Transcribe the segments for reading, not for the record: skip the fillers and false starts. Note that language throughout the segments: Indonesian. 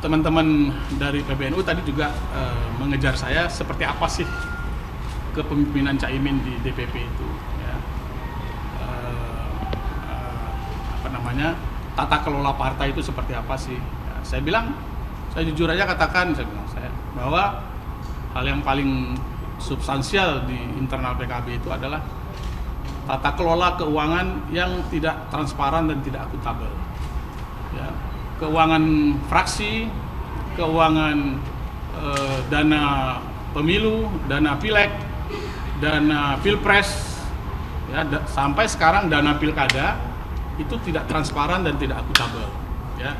teman-teman dari PBNU tadi juga mengejar saya seperti apa sih kepemimpinan Caimin di DPP itu, ya. Apa namanya, tata kelola partai itu seperti apa sih? Ya, saya jujur aja katakan, bahwa hal yang paling substansial di internal PKB itu adalah tata kelola keuangan yang tidak transparan dan tidak akuntabel. Ya, keuangan fraksi, keuangan dana pemilu, dana pileg, dana pilpres, ya, sampai sekarang dana pilkada itu tidak transparan dan tidak akuntabel. Ya,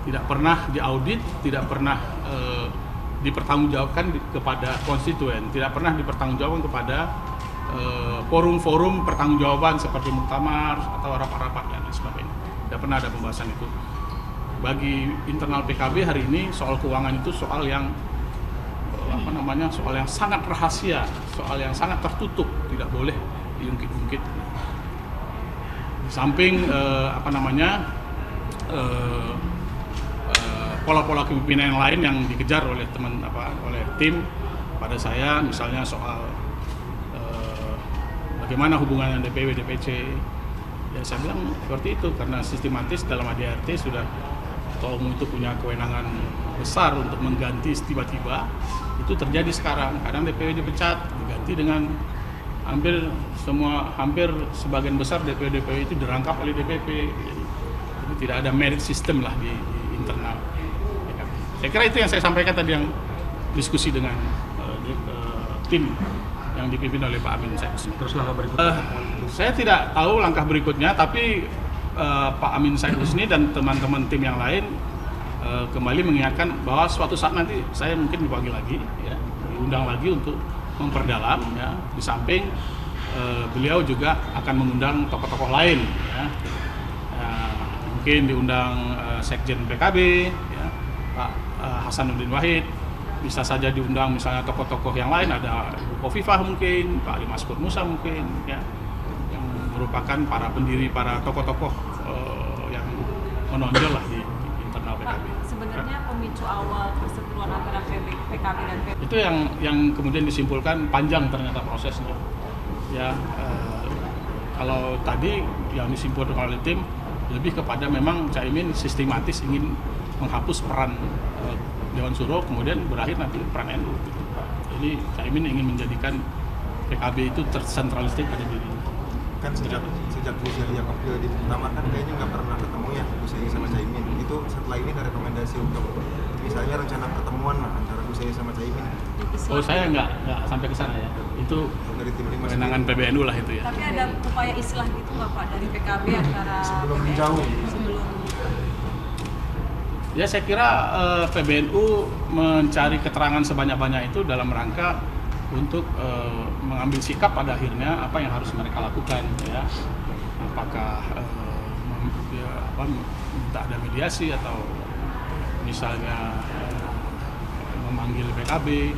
tidak pernah diaudit, tidak pernah dipertanggungjawabkan kepada konstituen, tidak pernah dipertanggungjawabkan kepada forum-forum pertanggungjawaban seperti muktamar atau rapat-rapat dan lain sebagainya. Tidak pernah ada pembahasan itu. Bagi internal PKB hari ini soal keuangan itu soal yang soal yang sangat rahasia, soal yang sangat tertutup, tidak boleh diungkit-ungkit. Di samping pola-pola kepemimpinan yang lain yang dikejar oleh oleh tim pada saya, misalnya soal bagaimana hubungan DPW DPC. Ya, saya bilang seperti itu karena sistematis dalam ADRT sudah Ketua Umum itu punya kewenangan besar untuk mengganti tiba-tiba. Itu terjadi sekarang. Kadang DPW dipecat, diganti dengan hampir sebagian besar DPW itu dirangkap oleh DPP. Jadi tidak ada merit system lah di internal. Saya kira itu yang saya sampaikan tadi, yang diskusi dengan tim yang dipimpin oleh Pak Amin Said Husni. Terus langkah berikutnya? Saya tidak tahu langkah berikutnya, tapi Pak Amin Said Husni dan teman-teman tim yang lain kembali mengingatkan bahwa suatu saat nanti saya mungkin dipanggil lagi, ya, diundang lagi untuk memperdalam. Ya. Di samping beliau juga akan mengundang tokoh-tokoh lain. Ya. Mungkin diundang Sekjen PKB, ya, Pak Hasanuddin Wahid, bisa saja diundang misalnya tokoh-tokoh yang lain, ada Ibu Khofifah mungkin, Pak Ali Maskur Musa mungkin, ya, yang merupakan para pendiri, para tokoh-tokoh yang menonjol lah di internal PKB. Sebenarnya pemicu awal perseteruan antara PKB dan PBNU itu yang kemudian disimpulkan panjang ternyata prosesnya. Ya, kalau tadi yang disimpulkan oleh tim lebih kepada memang Caimin sistematis ingin menghapus peran Dewan Suro, kemudian berakhir nanti peran NU. Jadi Caimin ingin menjadikan PKB itu tersentralistik pada dirinya. Kan sejak Gus Yahya Kopil di pertama kan kayaknya nggak pernah ketemu ya Gus Yahya sama Caimin. Itu setelah ini ada rekomendasi untuk misalnya rencana pertemuan lah antara Gus Yahya sama Caimin. Oh, saya nggak sampai ke sana ya. Itu dari tim kewenangan PBNU lah itu ya. Tapi ada upaya islah gitu nggak Pak dari PKB antara sebelum menjauh? Ya, saya kira PBNU mencari keterangan sebanyak-banyak itu dalam rangka untuk mengambil sikap pada akhirnya apa yang harus mereka lakukan, ya. Apakah minta ada mediasi atau misalnya memanggil PKB,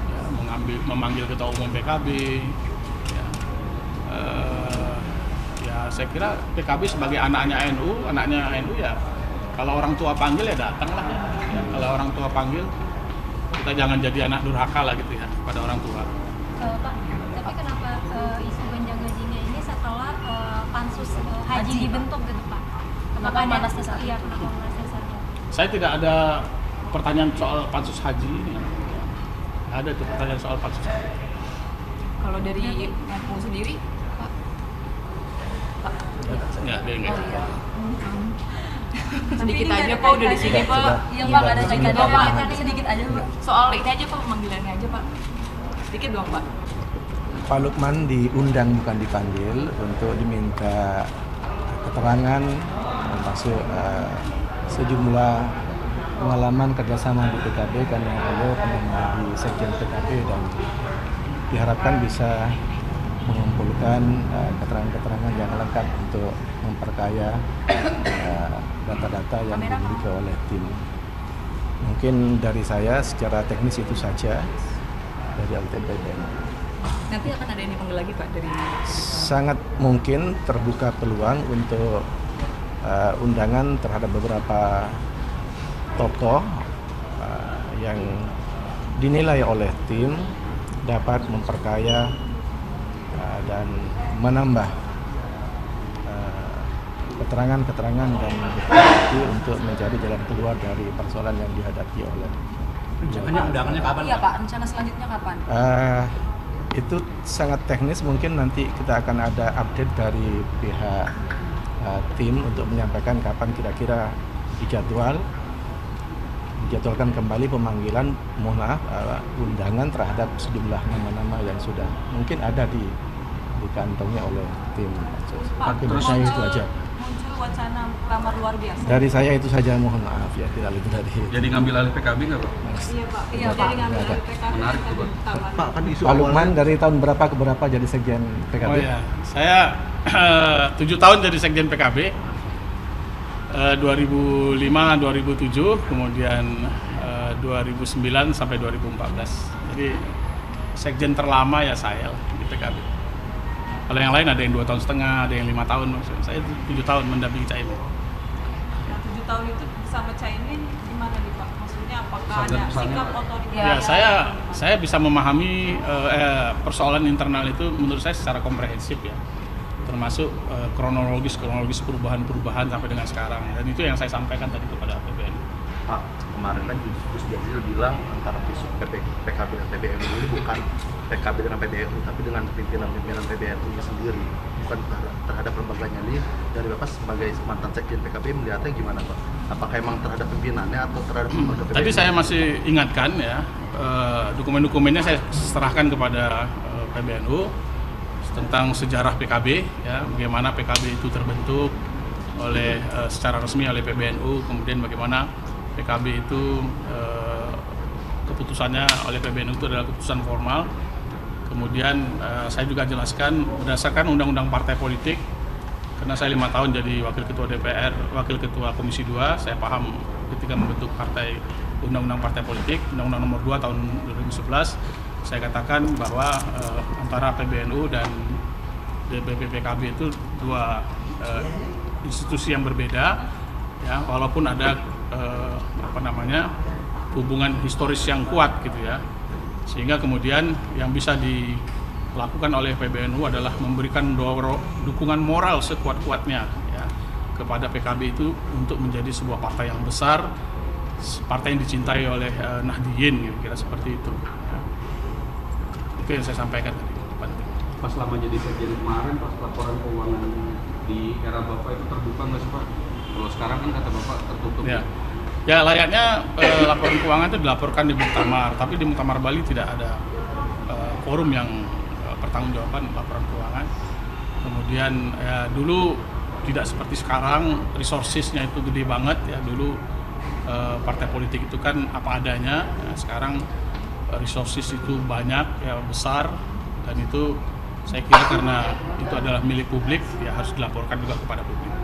ya, memanggil Ketua Umum PKB, ya. Ya, saya kira PKB sebagai anaknya NU ya. Kalau orang tua panggil ya datanglah, ya. Kalau orang tua panggil, kita jangan jadi anak durhaka lah gitu ya pada orang tua. Pak, tapi kenapa isu gonjang gajinya ini setelah pansus haji dibentuk gitu Pak? Kenapa panas dasar? Iya, kenapa panas dasar? Saya tidak ada pertanyaan soal pansus haji ini. Ada tuh pertanyaan soal pansus haji. Kalau dari NU sendiri, Pak? Ya, dia enggak. Sedikit aja Pak, udah di sini Pak. Iya Pak, ada sedikit Pak. Sedikit aja Pak. Soal ini aja Pak, pemanggilannya aja Pak. Sedikit dong Pak. Pak Lukman diundang bukan dipanggil untuk diminta keterangan termasuk sejumlah pengalaman kerjasama di PKB karena beliau pernah menjadi sekjen PKB dan diharapkan bisa mengumpulkan keterangan-keterangan yang lengkap untuk memperkaya data-data yang dimiliki oleh tim. Mungkin dari saya secara teknis itu saja dari LTPBN. Nanti akan ada yang dipanggil lagi Pak dari? Sangat mungkin terbuka peluang untuk undangan terhadap beberapa tokoh yang dinilai oleh tim dapat memperkaya dan menambah keterangan-keterangan dan bukti untuk mencari jalan keluar dari persoalan yang dihadapi oleh Rencananya undangannya kapan? Iya Pak, rencana selanjutnya kapan? itu sangat teknis, mungkin nanti kita akan ada update dari pihak tim untuk menyampaikan kapan kira-kira dijadwalkan kembali pemanggilan, mohon maaf, undangan terhadap sejumlah nama-nama yang sudah mungkin ada dikantongi oleh tim. Tapi dari saya itu aja. Muncul wacana muktamar luar biasa. Dari saya itu saja, mohon maaf ya, tidak lebih dari itu. Jadi ngambil alih PKB nggak Pak? Iya Pak, Iya, Pak. jadi ngambil Nggak ada. dari PKB Menarik tuh, Pak. muktamar. Pak, kan isu Pak Lukman dari tahun berapa ke berapa jadi sekjen PKB? Oh ya, saya 7 tahun jadi sekjen PKB. 2005-2007, kemudian 2009 sampai 2014. Jadi sekjen terlama ya saya di PKB. Kalau yang lain ada yang 2 tahun setengah, ada yang 5 tahun. Saya 7 tahun mendampingi Caimin. Nah, 7 tahun itu bersama Caimin gimana nih Pak? Maksudnya apakah ada Pesan-pesannya, sikap Pak. otoriter? Ya, saya bisa memahami persoalan internal itu menurut saya secara komprehensif ya, termasuk kronologis perubahan sampai dengan sekarang, dan itu yang saya sampaikan tadi kepada PBN. Pak, kemarin kan Gus Jazil bilang antara PKB dan PBNU ini bukan PKB dengan PBNU, tapi dengan pimpinan PBNU sendiri, bukan terhadap lembaganya ini. Dari Bapak sebagai mantan sekjen PKB melihatnya gimana Pak? Apakah emang terhadap pimpinannya atau terhadap lembaga PBNU? Tadi saya masih ingatkan ya, dokumen-dokumennya saya serahkan kepada PBNU tentang sejarah PKB, ya, bagaimana PKB itu terbentuk oleh secara resmi oleh PBNU, kemudian bagaimana PKB itu keputusannya oleh PBNU itu adalah keputusan formal. Kemudian saya juga jelaskan berdasarkan undang-undang partai politik, karena saya 5 tahun jadi wakil ketua DPR, wakil ketua Komisi 2, saya paham ketika membentuk partai, undang-undang partai politik, undang-undang nomor 2 tahun 2011, saya katakan bahwa antara PBNU dan DPP PKB itu dua institusi yang berbeda, ya, walaupun ada hubungan historis yang kuat gitu ya, sehingga kemudian yang bisa dilakukan oleh PBNU adalah memberikan dukungan moral sekuat-kuatnya ya kepada PKB itu untuk menjadi sebuah partai yang besar, partai yang dicintai oleh Nahdliyin, kira-kira seperti itu ya. Itu yang saya sampaikan tadi. Pas selama jadi sekjen kemarin, pas laporan keuangan di era Bapak itu terbuka nggak sih Pak? Kalau sekarang kan kata Bapak tertutup. Ya layaknya laporan keuangan itu dilaporkan di Muktamar, tapi di Muktamar Bali tidak ada forum yang pertanggungjawaban laporan keuangan. Kemudian dulu tidak seperti sekarang, resourcesnya itu gede banget ya. Dulu partai politik itu kan apa adanya, ya, sekarang resources itu banyak ya, besar, dan itu saya kira karena itu adalah milik publik ya harus dilaporkan juga kepada publik.